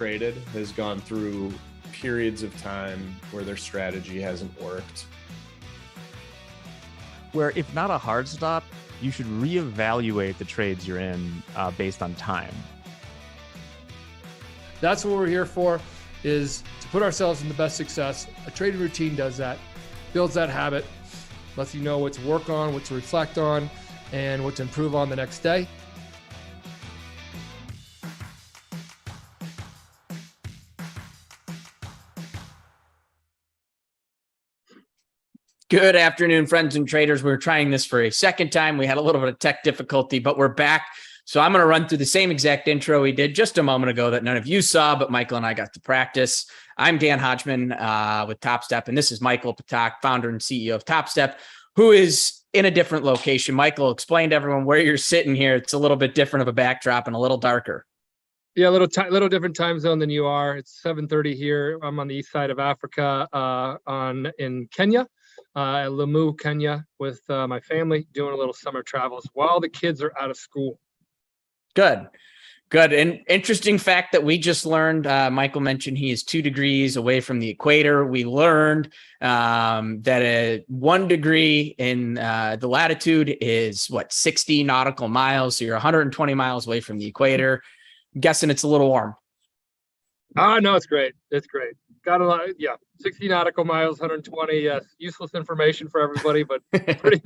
traded has gone through periods of time where their strategy hasn't worked. Where if not a hard stop, you should reevaluate the trades you're in based on time. That's what we're here for, is to put ourselves in the best success. A trading routine does that, builds that habit, lets you know what to work on, what to reflect on, and what to improve on the next day. Good afternoon, friends and traders. We're trying this for a second time. We had a little bit of tech difficulty, but we're back. So I'm going to run through the same exact intro we did just a moment ago that none of you saw, but Michael and I got to practice. I'm Dan Hodgman with Topstep, and this is Michael Patak, founder and CEO of Topstep, who is in a different location. Michael, explain to everyone where you're sitting here. It's a little bit different of a backdrop and a little darker. Yeah, a little different time zone than you are. It's 7:30 here. I'm on the east side of Africa, in Kenya. At Lamu, Kenya, with my family, doing a little summer travels while the kids are out of school. Good. An interesting fact that we just learned, Michael mentioned he is 2 degrees away from the equator. We learned that 1 degree in the latitude is 60 nautical miles. So you're 120 miles away from the equator. I'm guessing it's a little warm. No, it's great. It's great. Got a lot. Yeah. 60 nautical miles, 120. Yes. Useless information for everybody, but pretty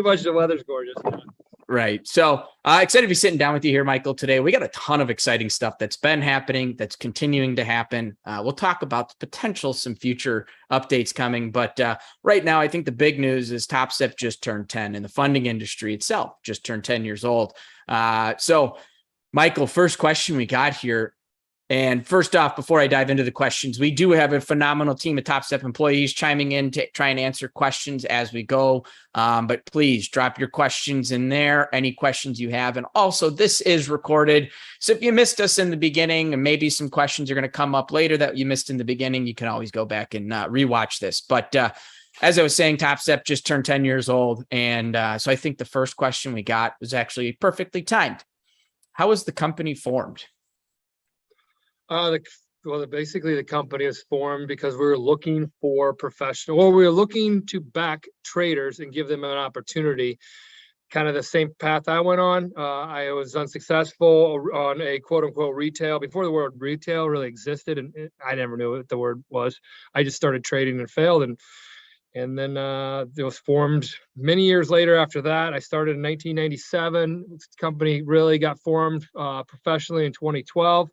much the weather's gorgeous. Right. So excited to be sitting down with you here, Michael, today. We got a ton of exciting stuff that's been happening, that's continuing to happen. We'll talk about the potential, some future updates coming. But right now, I think the big news is Topstep just turned 10 and the funding industry itself just turned 10 years old. So Michael, first question we got here. And first off, before I dive into the questions, we do have a phenomenal team of Topstep employees chiming in to try and answer questions as we go. But please drop your questions in there, any questions you have. And also, this is recorded. So if you missed us in the beginning, and maybe some questions are going to come up later that you missed in the beginning, you can always go back and rewatch this. But as I was saying, Topstep just turned 10 years old. And so I think the first question we got was actually perfectly timed. How was the company formed? Basically the company is formed because we were looking for we were looking to back traders and give them an opportunity. Kind of the same path I went on. I was unsuccessful on a quote unquote retail before the word retail really existed, and I never knew what the word was. I just started trading and failed, and then it was formed many years later. After that, I started in 1997. This company really got formed professionally in 2012.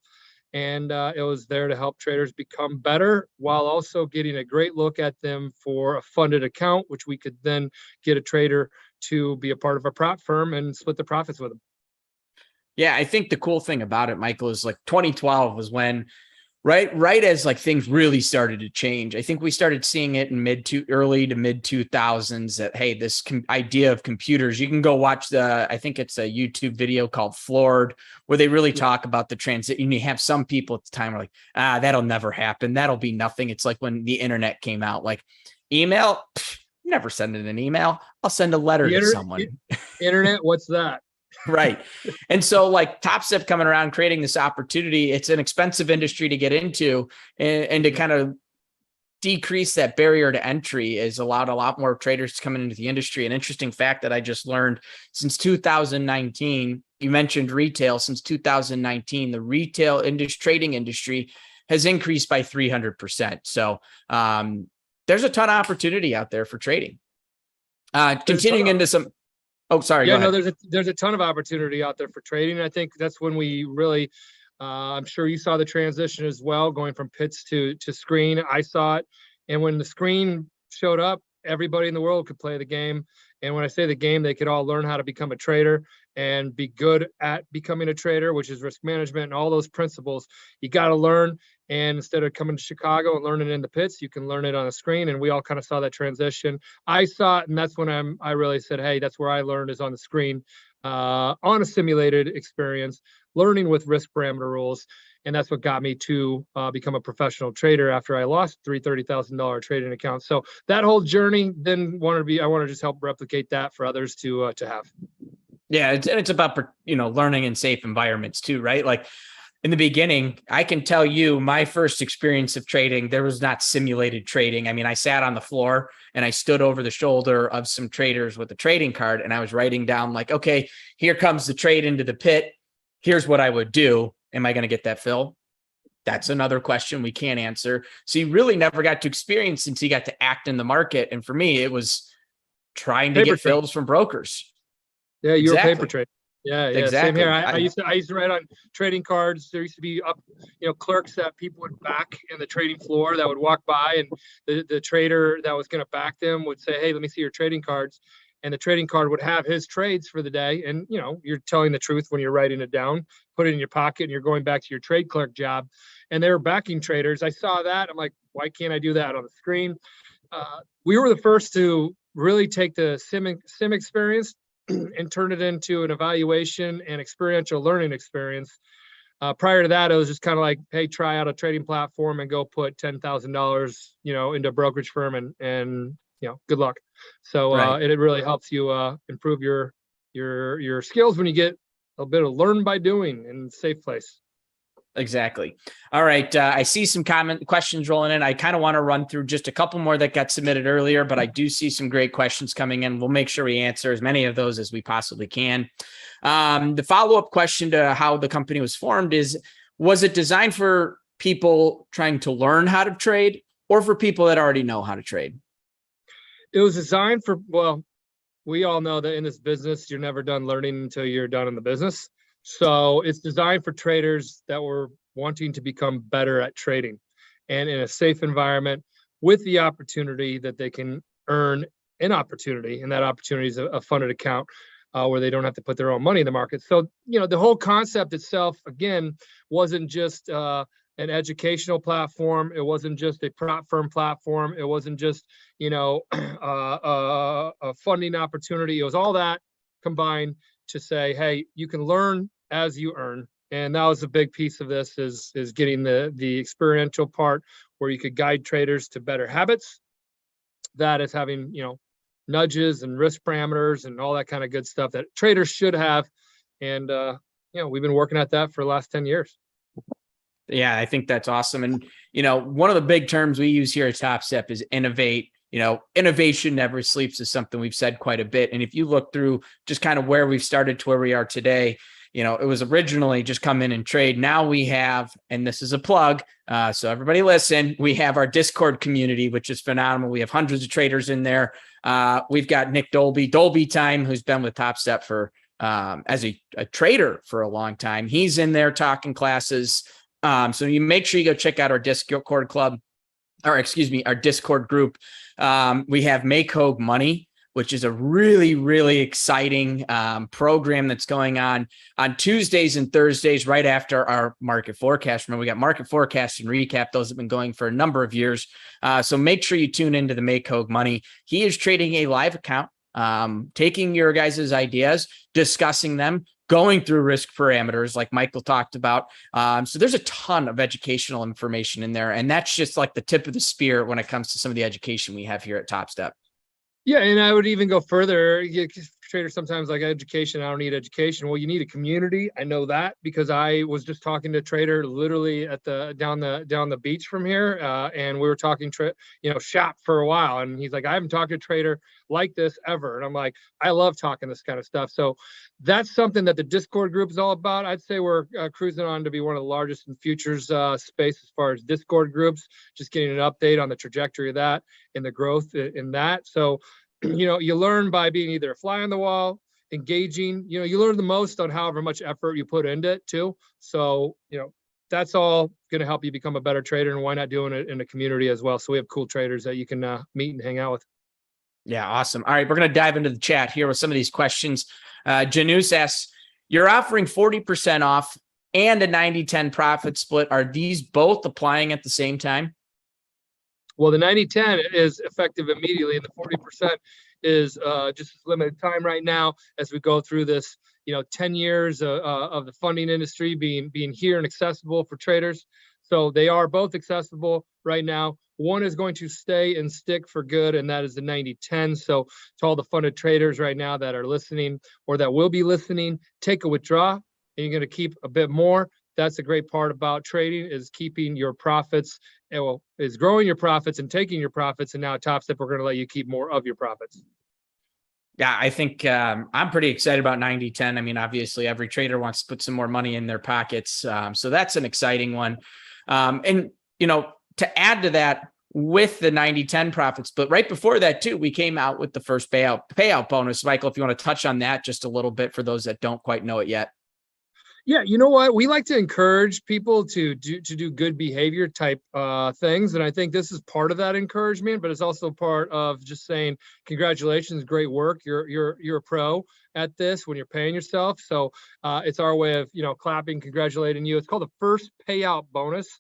And it was there to help traders become better while also getting a great look at them for a funded account, which we could then get a trader to be a part of our prop firm and split the profits with them. Yeah, I think the cool thing about it, Michael, is 2012 was when right as things really started to change. I think we started seeing it in early to mid 2000s that, hey, this idea of computers, you can go watch I think it's a YouTube video called Floored, where they really talk about the transition. You have some people at the time are like, that'll never happen. That'll be nothing. It's like when the internet came out, email, never send an email. I'll send a letter to someone. Internet, what's that? Right. And so Topstep coming around, creating this opportunity, it's an expensive industry to get into, and to kind of decrease that barrier to entry has allowed a lot more traders to come into the industry. An interesting fact that I just learned, since 2019, you mentioned retail, since 2019, the retail trading industry has increased by 300%. So there's a ton of opportunity out there for trading. Continuing into some... Oh, sorry. Yeah, no, there's a ton of opportunity out there for trading. I think that's when we really, I'm sure you saw the transition as well, going from pits to screen. I saw it. And when the screen showed up, everybody in the world could play the game. And when I say the game, they could all learn how to become a trader and be good at becoming a trader, which is risk management and all those principles. You got to learn. And instead of coming to Chicago and learning in the pits, you can learn it on a screen. And we all kind of saw that transition. I saw it, and that's when I really said, hey, that's where I learned, is on the screen, on a simulated experience, learning with risk parameter rules. And that's what got me to become a professional trader after I lost $30,000 trading account. So that whole journey, then I want to just help replicate that for others to have. Yeah, it's about learning in safe environments too, right? in the beginning, I can tell you my first experience of trading, there was not simulated trading. I mean, I sat on the floor and I stood over the shoulder of some traders with a trading card, and I was writing down like, okay, here comes the trade into the pit. Here's what I would do. Am I going to get that fill? That's another question we can't answer. So you really never got to experience until you got to act in the market. And for me, it was trying to Paper get fills from brokers. Yeah, you were Exactly. paper trading. Yeah, Exactly. Same here. I used to write on trading cards. There used to be clerks that people would back in the trading floor that would walk by, and the trader that was going to back them would say, "Hey, let me see your trading cards." And the trading card would have his trades for the day. And you're telling the truth when you're writing it down. Put it in your pocket, and you're going back to your trade clerk job. And they were backing traders. I saw that. I'm like, why can't I do that on the screen? We were the first to really take the sim experience and turn it into an evaluation and experiential learning experience. Prior to that, it was just kind of like, hey, try out a trading platform and go put $10,000, into a brokerage firm, and good luck. So Right. it really helps you improve your skills when you get a bit of learn by doing in a safe place. Exactly. All right. I see some questions rolling in. I kind of want to run through just a couple more that got submitted earlier, but I do see some great questions coming in. We'll make sure we answer as many of those as we possibly can. The follow-up question to how the company was formed is, was it designed for people trying to learn how to trade or for people that already know how to trade? It was designed for, well, we all know that in this business, you're never done learning until you're done in the business. So it's designed for traders that were wanting to become better at trading, and in a safe environment with the opportunity that they can earn an opportunity. And that opportunity is a funded account where they don't have to put their own money in the market. So, the whole concept itself, again, wasn't just an educational platform. It wasn't just a prop firm platform. It wasn't just, a funding opportunity. It was all that combined to say, hey, you can learn as you earn. And that was a big piece of this is getting the experiential part where you could guide traders to better habits. That is having, nudges and risk parameters and all that kind of good stuff that traders should have. And, we've been working at that for the last 10 years. Yeah, I think that's awesome. And, one of the big terms we use here at Topstep is innovate. Innovation never sleeps is something we've said quite a bit. And if you look through just kind of where we've started to where we are today, it was originally just come in and trade. Now we have, and this is a plug, so everybody listen, we have our Discord community, which is phenomenal. We have hundreds of traders in there. We've got Nick Dolby Time, who's been with Topstep for as a trader for a long time. He's in there talking classes. So you make sure you go check out our Discord club, or excuse me, our Discord group. We have Make Hogue Money, which is a really, really exciting program that's going on Tuesdays and Thursdays right after our market forecast. Remember, we got market forecast and recap. Those have been going for a number of years. So make sure you tune into the Make Hogue Money. He is trading a live account, taking your guys' ideas, discussing them, going through risk parameters like Michael talked about. So there's a ton of educational information in there. And that's just like the tip of the spear when it comes to some of the education we have here at Topstep. Yeah, and I would even go further. Traders sometimes like education. I don't need education. Well, you need a community. I know that because I was just talking to a trader literally at down the beach from here, and we were talking shop for a while. And he's like, I haven't talked to a trader like this ever. And I'm like, I love talking this kind of stuff. So that's something that the Discord group is all about. I'd say we're cruising on to be one of the largest in futures space as far as Discord groups. Just getting an update on the trajectory of that and the growth in that. So you learn by being either a fly on the wall, engaging, you learn the most on however much effort you put into it too. So, that's all going to help you become a better trader, and why not doing it in a community as well? So we have cool traders that you can meet and hang out with. Yeah, awesome. All right, we're going to dive into the chat here with some of these questions. Janus asks, you're offering 40% off and a 90-10 profit split. Are these both applying at the same time? Well, the 90-10 is effective immediately, and the 40% is just limited time right now as we go through this, 10 years of the funding industry being here and accessible for traders. So they are both accessible right now. One is going to stay and stick for good, and that is the 90-10. So to all the funded traders right now that are listening or that will be listening, take a withdrawal, and you're going to keep a bit more. That's a great part about trading, is keeping your profits, is growing your profits and taking your profits. And now at Topstep, we're going to let you keep more of your profits. Yeah, I think I'm pretty excited about 90-10. I mean, obviously, every trader wants to put some more money in their pockets. So that's an exciting one. And, to add to that, with the 90-10 profits, but right before that, too, we came out with the first payout bonus. Michael, if you want to touch on that just a little bit for those that don't quite know it yet. Yeah, you know what? We like to encourage people to do good behavior type things, and I think this is part of that encouragement. But it's also part of just saying, congratulations, great work. You're a pro at this when you're paying yourself. So it's our way of clapping, congratulating you. It's called the first payout bonus.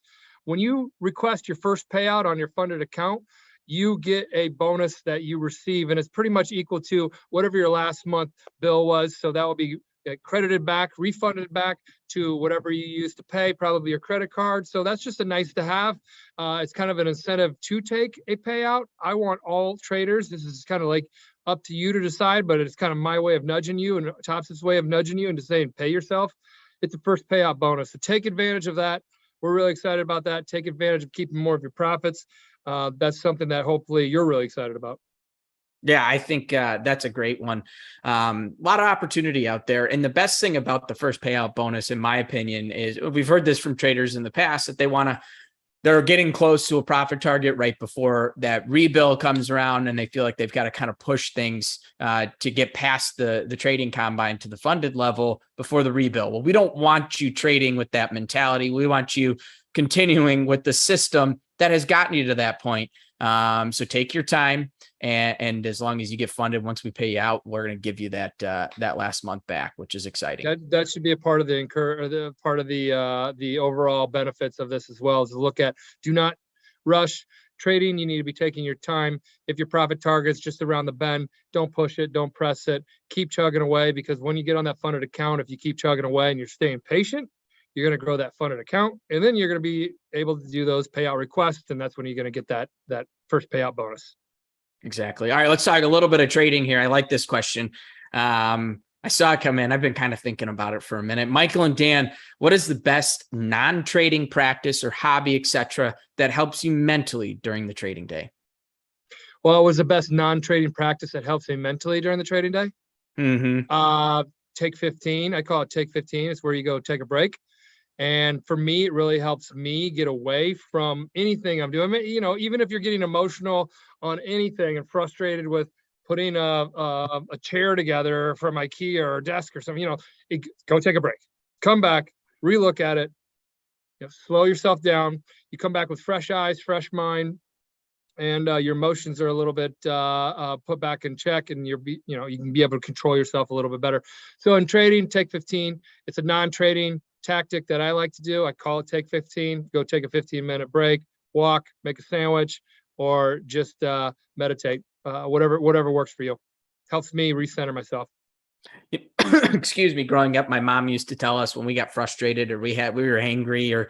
When you request your first payout on your funded account, you get a bonus that you receive, and it's pretty much equal to whatever your last month bill was. So that will be credited back, refunded back to whatever you used to pay, probably your credit card. So that's just a nice to have. It's kind of an incentive to take a payout. I want all traders. This is kind of like up to you to decide, but it's kind of my way of nudging you and Topstep's way of nudging you into saying pay yourself. It's the first payout bonus. So take advantage of that. We're really excited about that. Take advantage of keeping more of your profits. That's something that hopefully you're really excited about. Yeah, I think that's a great one. A lot of opportunity out there. And the best thing about the first payout bonus, in my opinion, is we've heard this from traders in the past that they're getting close to a profit target right before that rebill comes around, and they feel like they've got to kind of push things to get past the trading combine to the funded level before the rebill. Well, we don't want you trading with that mentality. We want you continuing with the system that has gotten you to that point. So take your time, and as long as you get funded, once we pay you out, we're going to give you that last month back, which is exciting. That should be a part of the overall benefits of this as well, is to look at, do not rush trading. You need to be taking your time. If your profit target's just around the bend, don't push it, don't press it, keep chugging away, because when you get on that funded account, if you keep chugging away and you're staying patient, you're going to grow that funded account, and then you're going to be able to do those payout requests, and that's when you're going to get that first payout bonus. Exactly. All right, let's talk a little bit of trading here. I like this question. I saw it come in. I've been kind of thinking about it for a minute. Michael and Dan, what is the best non-trading practice or hobby, etc., that helps you mentally during the trading day? Well, what was the best non-trading practice that helps me mentally during the trading day? Take 15. I call it take 15. It's where you go take a break. And for me, it really helps me get away from anything I'm doing. Even if you're getting emotional on anything and frustrated with putting a chair together from IKEA or a desk or something, go take a break, come back, relook at it, slow yourself down. You come back with fresh eyes, fresh mind, and your emotions are a little bit put back in check, and you can be able to control yourself a little bit better. So in trading, take 15. It's a non-trading tactic that I like to do. I call it take 15. Go take a 15-minute break, walk, make a sandwich, or just meditate. Whatever works for you. Helps me recenter myself. Excuse me. Growing up, my mom used to tell us when we got frustrated or we were angry, or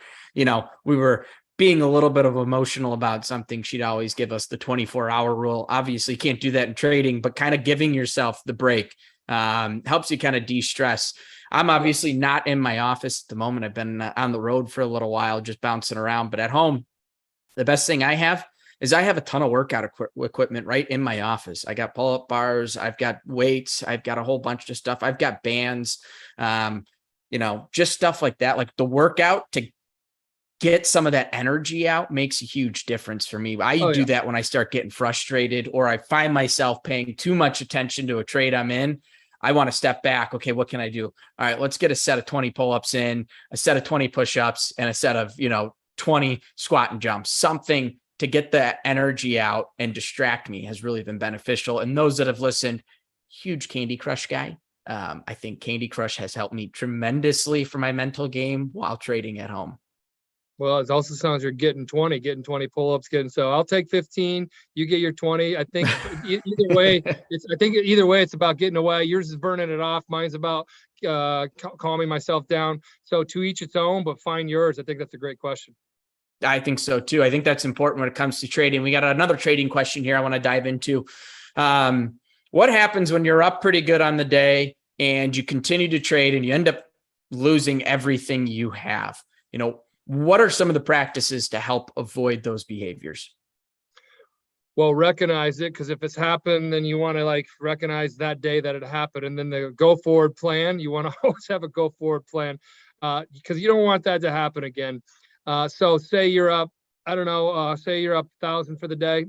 we were being a little bit of emotional about something, she'd always give us the 24-hour rule. Obviously, you can't do that in trading, but kind of giving yourself the break helps you kind of de-stress. I'm obviously not in my office at the moment. I've been on the road for a little while, just bouncing around. But at home, the best thing I have is I have a ton of workout equipment right in my office. I got pull-up bars. I've got weights. I've got a whole bunch of stuff. I've got bands, just stuff like that. Like the workout to get some of that energy out makes a huge difference for me. I do that when I start getting frustrated, or I find myself paying too much attention to a trade I'm in. I want to step back. Okay, what can I do? All right, let's get a set of 20 pull-ups in, a set of 20 push-ups, and a set of, 20 squat and jumps. Something to get that energy out and distract me has really been beneficial. And those that have listened, huge Candy Crush guy. I think Candy Crush has helped me tremendously for my mental game while trading at home. Well, it also sounds you're getting 20 pull-ups, so I'll take 15. You get your 20. I think either way, it's about getting away. Yours is burning it off. Mine's about calming myself down. So to each its own, but find yours. I think that's a great question. I think so too. I think that's important when it comes to trading. We got another trading question here I want to dive into. What happens when you're up pretty good on the day and you continue to trade and you end up losing everything you have. What are some of the practices to help avoid those behaviors? Well, recognize it, because if it's happened, then you want to like recognize that day that it happened, and then the go forward plan. You want to always have a go forward plan, because you don't want that to happen again. So say you're up, I don't know, say you're up 1,000 for the day.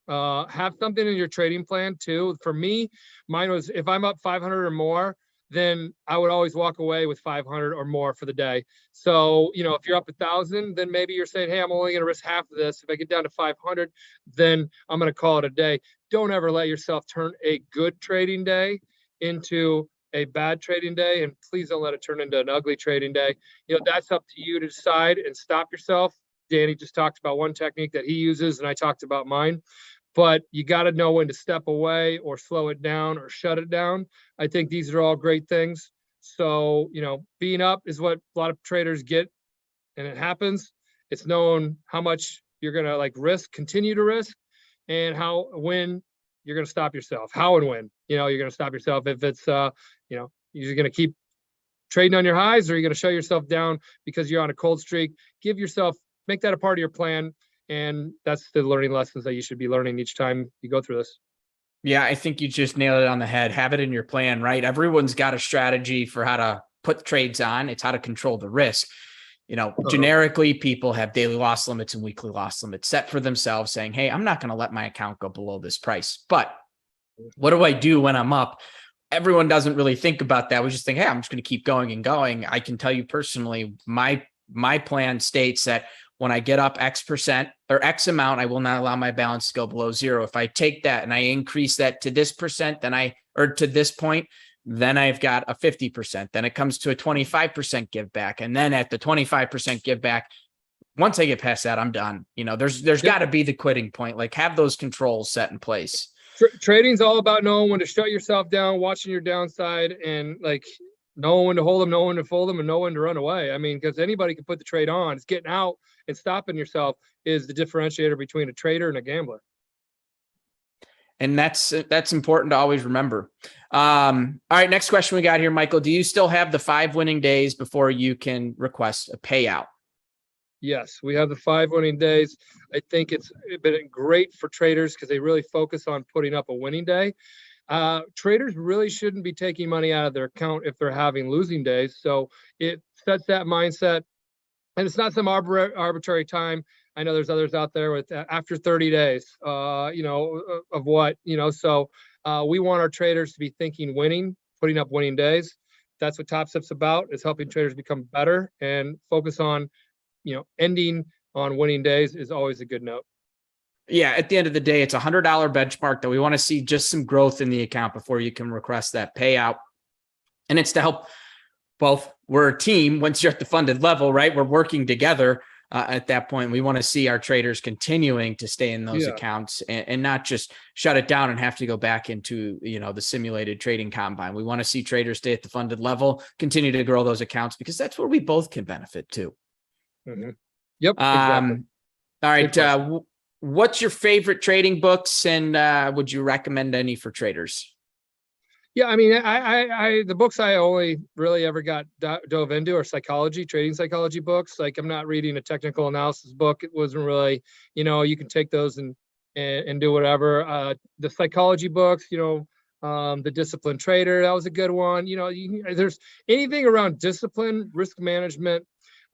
Have something in your trading plan too. For me, mine was, if I'm up 500 or more, then I would always walk away with 500 or more for the day. So, if you're up 1,000, then maybe you're saying, hey, I'm only going to risk half of this. If I get down to 500, then I'm going to call it a day. Don't ever let yourself turn a good trading day into a bad trading day. And please don't let it turn into an ugly trading day. That's up to you to decide and stop yourself. Danny just talked about one technique that he uses, and I talked about mine. But you got to know when to step away or slow it down or shut it down. I think these are all great things. So, being up is what a lot of traders get, and it happens. It's knowing how much you're going to continue to risk, and when you're going to stop yourself, how and when, you're going to stop yourself. If it's, you're going to keep trading on your highs, or you're going to shut yourself down because you're on a cold streak. Make that a part of your plan. And that's the learning lessons that you should be learning each time you go through this. Yeah, I think you just nailed it on the head. Have it in your plan, right? Everyone's got a strategy for how to put trades on. It's how to control the risk. Generically, people have daily loss limits and weekly loss limits set for themselves, saying, hey, I'm not going to let my account go below this price. But what do I do when I'm up? Everyone doesn't really think about that. We just think, hey, I'm just going to keep going and going. I can tell you personally, my plan states that when I get up X percent or X amount, I will not allow my balance to go below zero. If I take that and I increase that to this percent, or to this point, then I've got a 50%. Then it comes to a 25% give back. And then at the 25% give back, once I get past that, I'm done. There's got to be the quitting point. Like, have those controls set in place. Trading's all about knowing when to shut yourself down, watching your downside, and knowing when to hold them, knowing when to fold them, and knowing when to run away. I mean, because anybody can put the trade on. It's getting out and stopping yourself is the differentiator between a trader and a gambler. And that's important to always remember. All right, next question we got here, Michael. Do you still have the 5 winning days before you can request a payout? Yes, we have the 5 winning days. I think it's been great for traders because they really focus on putting up a winning day. Traders really shouldn't be taking money out of their account if they're having losing days. So it sets that mindset, and it's not some arbitrary time. I know there's others out there with after 30 days, of what, so we want our traders to be thinking winning, putting up winning days. That's what Topstep's about, is helping traders become better, and focus on, ending on winning days is always a good note. Yeah, at the end of the day, it's $100 benchmark that we want to see just some growth in the account before you can request that payout. And it's to help both. We're a team. Once you're at the funded level, right? We're working together. At that point, we want to see our traders continuing to stay in those accounts, and not just shut it down and have to go back into, the simulated trading combine. We want to see traders stay at the funded level, continue to grow those accounts, because that's where we both can benefit too. Mm-hmm. Yep. Exactly. All right. What's your favorite trading books, and would you recommend any for traders? Yeah, I mean, I the books I only really ever got dove into are trading psychology books. Like, I'm not reading a technical analysis book. It wasn't really, you can take those and do whatever. The psychology books, the Disciplined Trader, that was a good one. There's anything around discipline, risk management,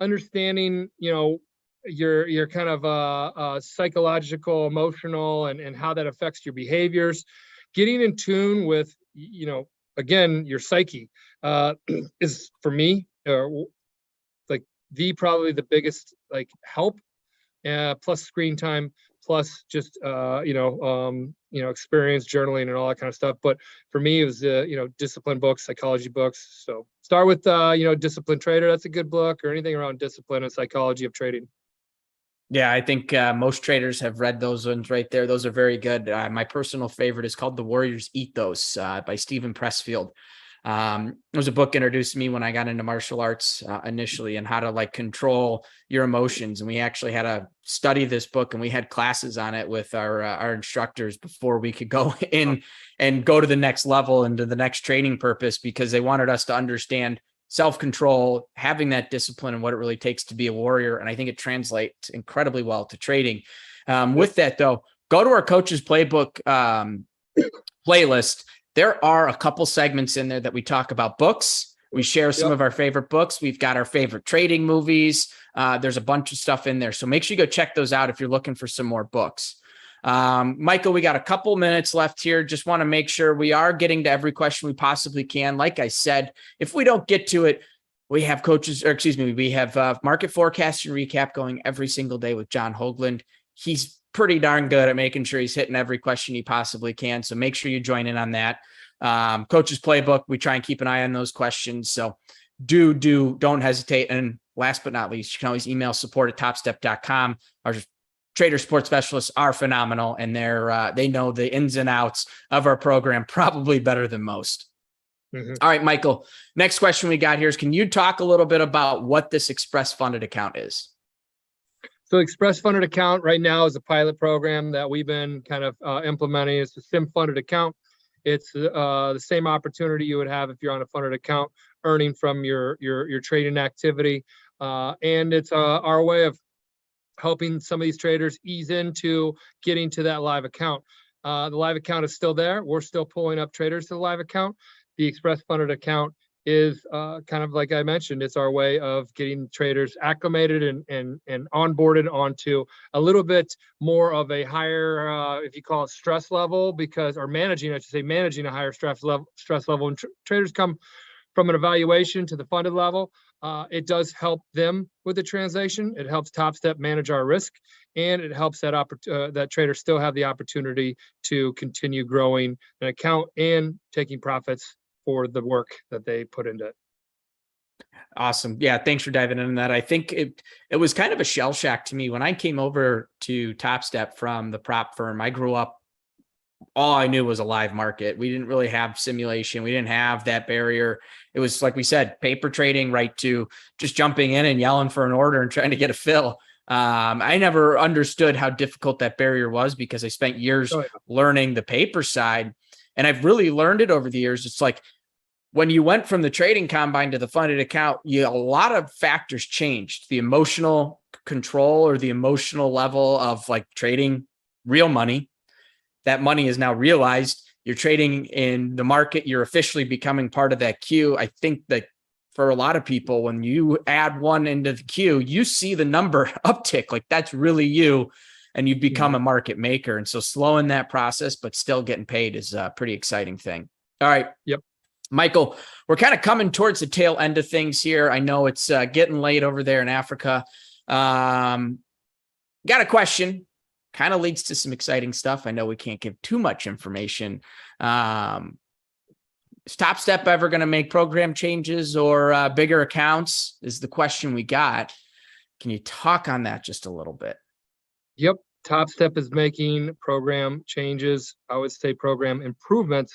understanding, your kind of psychological, emotional, and how that affects your behaviors. Getting in tune with, again, your psyche is, for me, probably the biggest help. Plus screen time, plus just experience, journaling, and all that kind of stuff. But for me, it was discipline books, psychology books. So start with Disciplined Trader. That's a good book, or anything around discipline and psychology of trading. Yeah, I think most traders have read those ones right there. Those are very good. My personal favorite is called The Warrior's Ethos by Stephen Pressfield. It was a book introduced to me when I got into martial arts initially, and how to control your emotions. And we actually had to study this book, and we had classes on it with our instructors before we could go in and go to the next level and to the next training purpose, because they wanted us to understand self-control, having that discipline and what it really takes to be a warrior. And I think it translates incredibly well to trading. With that though, go to our Coach's Playbook playlist. There are a couple segments in there that we talk about books. We share some of our favorite books. We've got our favorite trading movies. There's a bunch of stuff in there. So make sure you go check those out if you're looking for some more books. Michael, we got a couple minutes left here. Just want to make sure we are getting to every question we possibly can. Like I said, if we don't get to it, we have we have market forecast and recap going every single day with John Hoagland. He's pretty darn good at making sure he's hitting every question he possibly can. So make sure you join in on that. Coach's Playbook, we try and keep an eye on those questions. So don't hesitate. And last but not least, you can always email support@topstep.com. Our trader support specialists are phenomenal, and they know the ins and outs of our program probably better than most. Mm-hmm. All right, Michael, next question we got here is, can you talk a little bit about what this Express Funded Account is? So Express Funded Account right now is a pilot program that we've been kind of implementing. It's a SIM funded account. It's the same opportunity you would have if you're on a funded account, earning from your trading activity. And it's our way of helping some of these traders ease into getting to that live account. The live account is still there. We're still pulling up traders to the live account. The Express Funded Account is kind of like I mentioned, it's our way of getting traders acclimated and onboarded onto a little bit more of a higher, if you call it stress level, managing a higher stress level. When traders come from an evaluation to the funded level, it does help them with the translation. It helps Topstep manage our risk, and it helps that trader still have the opportunity to continue growing an account and taking profits for the work that they put into it. Awesome. Yeah. Thanks for diving into that. I think it was kind of a shell shock to me when I came over to Topstep from the prop firm. I grew up, all I knew was a live market. We didn't really have simulation. We didn't have that barrier. It was, like we said, paper trading, right to just jumping in and yelling for an order and trying to get a fill. I never understood how difficult that barrier was because I spent years learning the paper side, and I've really learned it over the years. It's like, when you went from the trading combine to the funded account, a lot of factors changed. The emotional control or the emotional level of like trading real money. That money is now realized. You're trading in the market. You're officially becoming part of that queue. I think that for a lot of people, when you add one into the queue, you see the number uptick. Like that's really you, and you become a market maker. And so slowing that process, but still getting paid is a pretty exciting thing. All right. Yep. Michael, we're kind of coming towards the tail end of things here. I know it's getting late over there in Africa. Got a question, kind of leads to some exciting stuff. I know we can't give too much information. Is Topstep ever going to make program changes or bigger accounts is the question we got. Can you talk on that just a little bit? Yep. Topstep is making program changes. I would say program improvements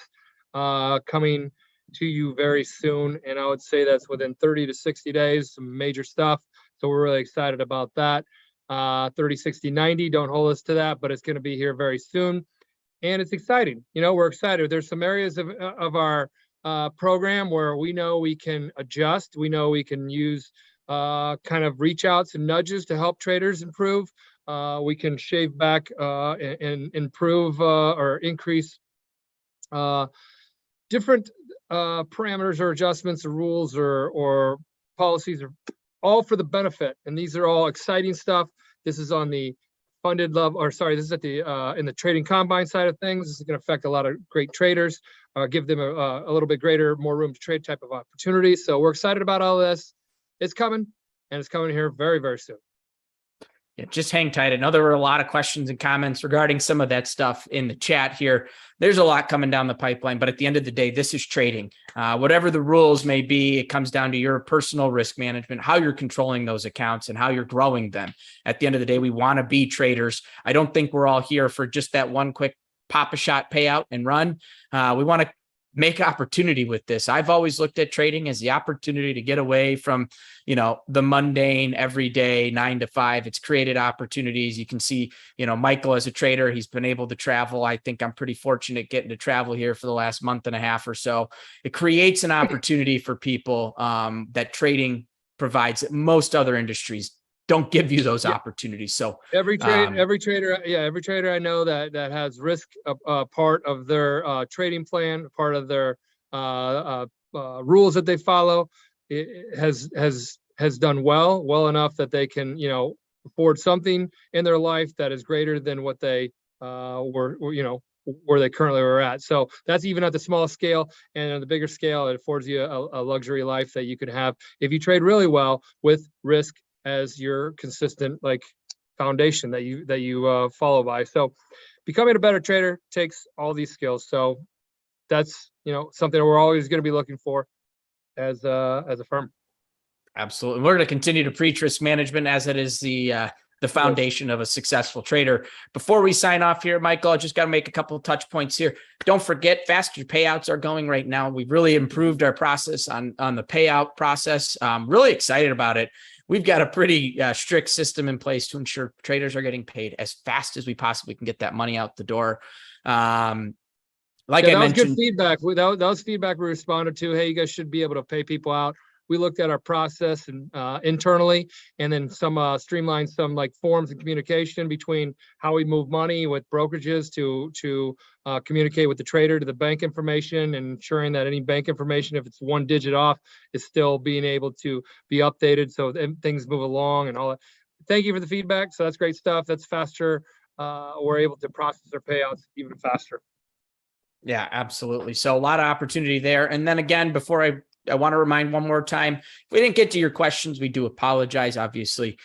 coming to you very soon. And I would say that's within 30 to 60 days, some major stuff. So we're really excited about that. 30, 60, 90, don't hold us to that, but it's going to be here very soon. And it's exciting. We're excited. There's some areas of our program where we know we can adjust. We know we can use kind of reach outs and nudges to help traders improve. We can shave back and improve or increase different parameters or adjustments or rules or policies are all for the benefit. And these are all exciting stuff. This is on the funded level, this is at the in the trading combine side of things. This is going to affect a lot of great traders, give them a little bit greater, more room to trade type of opportunity. So we're excited about all this. It's coming, and it's coming here very, very soon. Yeah, just hang tight. I know there were a lot of questions and comments regarding some of that stuff in the chat here. There's a lot coming down the pipeline, but at the end of the day, this is trading. Whatever the rules may be, it comes down to your personal risk management, how you're controlling those accounts and how you're growing them. At the end of the day, we want to be traders. I don't think we're all here for just that one quick pop a shot payout and run. We want to make opportunity with this. I've always looked at trading as the opportunity to get away from, the mundane everyday 9 to 5. It's created opportunities. You can see, Michael as a trader, he's been able to travel. I think I'm pretty fortunate getting to travel here for the last month and a half or so. It creates an opportunity for people that trading provides that most other industries don't give you those opportunities. So every trader I know that has risk part of their trading plan, part of their rules that they follow, it has done well enough that they can afford something in their life that is greater than what they were where they currently were at. So that's even at the small scale, and on the bigger scale, it affords you a luxury life that you could have if you trade really well with risk as your consistent foundation that you follow by. So becoming a better trader takes all these skills. So that's something that we're always going to be looking for as a firm. Absolutely. We're going to continue to preach risk management as it is the foundation of a successful trader. Before we sign off here, Michael, I just got to make a couple of touch points here. Don't forget, faster payouts are going right now. We've really improved our process on the payout process. I'm really excited about it. We've got a pretty strict system in place to ensure traders are getting paid as fast as we possibly can get that money out the door. I mentioned, good feedback. That was feedback we responded to. Hey, you guys should be able to pay people out. We looked at our process and internally, and then streamlined some forms and communication between how we move money with brokerages to communicate with the trader to the bank information, and ensuring that any bank information, if it's one digit off, is still being able to be updated so things move along and all that. Thank you for the feedback. So that's great stuff. That's faster. We're able to process our payouts even faster. Yeah, absolutely. So a lot of opportunity there. And then again, before I want to remind one more time, if we didn't get to your questions, we do apologize. Obviously,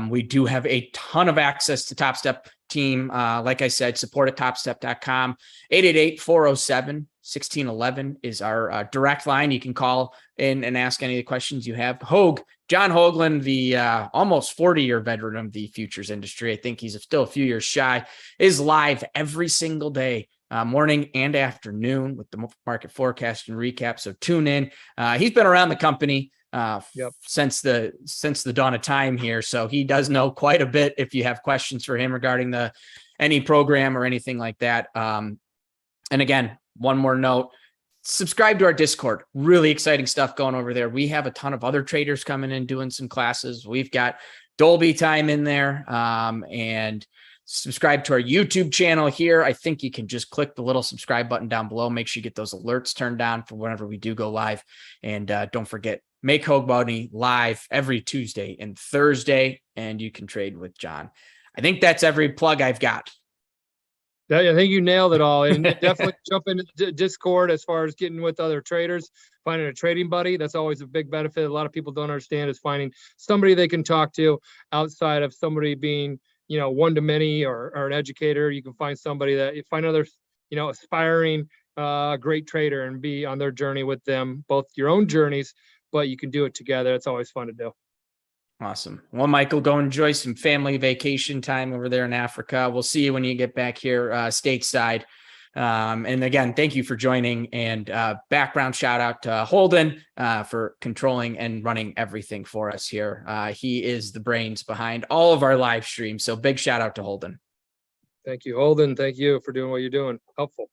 we do have a ton of access to Topstep team. Like I said, support at topstep.com. 888-407-1611 is our direct line. You can call in and ask any of the questions you have. John Hoagland, the almost 40-year veteran of the futures industry, I think he's still a few years shy, is live every single day, morning and afternoon, with the market forecast and recap. So tune in. He's been around the company since the dawn of time here. So he does know quite a bit if you have questions for him regarding any program or anything like that. And again, one more note, subscribe to our Discord. Really exciting stuff going over there. We have a ton of other traders coming in doing some classes. We've got Dolby time in there, and subscribe to our YouTube channel here. I think you can just click the little subscribe button down below. Make sure you get those alerts turned on for whenever we do go live. And don't forget, Make Hoag Money live every Tuesday and Thursday, and you can trade with John. I think that's every plug I've got. I think you nailed it all. And definitely jump into Discord as far as getting with other traders, finding a trading buddy. That's always a big benefit. A lot of people don't understand is finding somebody they can talk to outside of somebody being, one to many or an educator. You can find somebody that you find other, aspiring, great trader, and be on their journey with them, both your own journeys, but you can do it together. It's always fun to do. Awesome. Well, Michael, go enjoy some family vacation time over there in Africa. We'll see you when you get back here stateside. And again, thank you for joining, and background shout out to Holden for controlling and running everything for us here. He is the brains behind all of our live streams. So big shout out to Holden. Thank you, Holden. Thank you for doing what you're doing. Helpful.